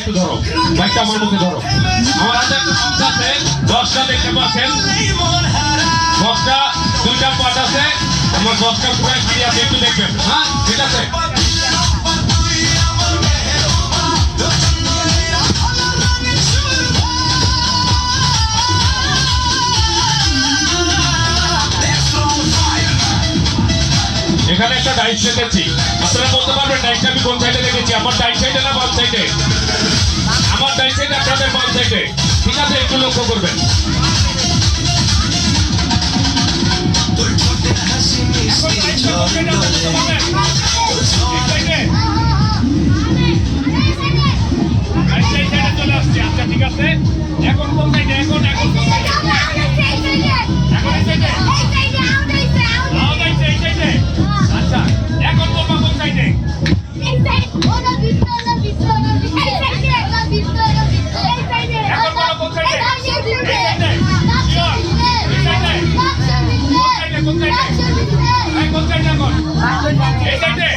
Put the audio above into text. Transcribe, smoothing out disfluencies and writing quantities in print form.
একটু ধরো বাইকটা আমার মুখে ধরো। আমার হাতে আছে 10টা দেখতে পাচ্ছেন, 10টা 2টা পার্ট আছে, আমার 10টা পুরো খালি আছে, একটু দেখবেন। হ্যাঁ ঠিক আছে। এখানে একটা ডাইস রেখেছি, আপনারা বলতে পারবেন ডাইসটা আমি কোন সাইডে রেখেছি? আমার ডাইস সাইডে না বাম সাইডে? আমার ডাইস সাইডে, আপনাদের বাম সাইডে। ঠিক আছে, একটু লক্ষ্য করবেন। চলে আসছে। আচ্ছা ঠিক আছে, এখন কোন সাইডে? এখন এখন কোন সাইডে? এখন এই সাইডে। আচ্ছা এখন বলবা কোন সাইডে? এখন বলো কোন সাইডে? কোন সাইডে? কোন সাইডে? কোন সাইডে এখন? এই সাইডে।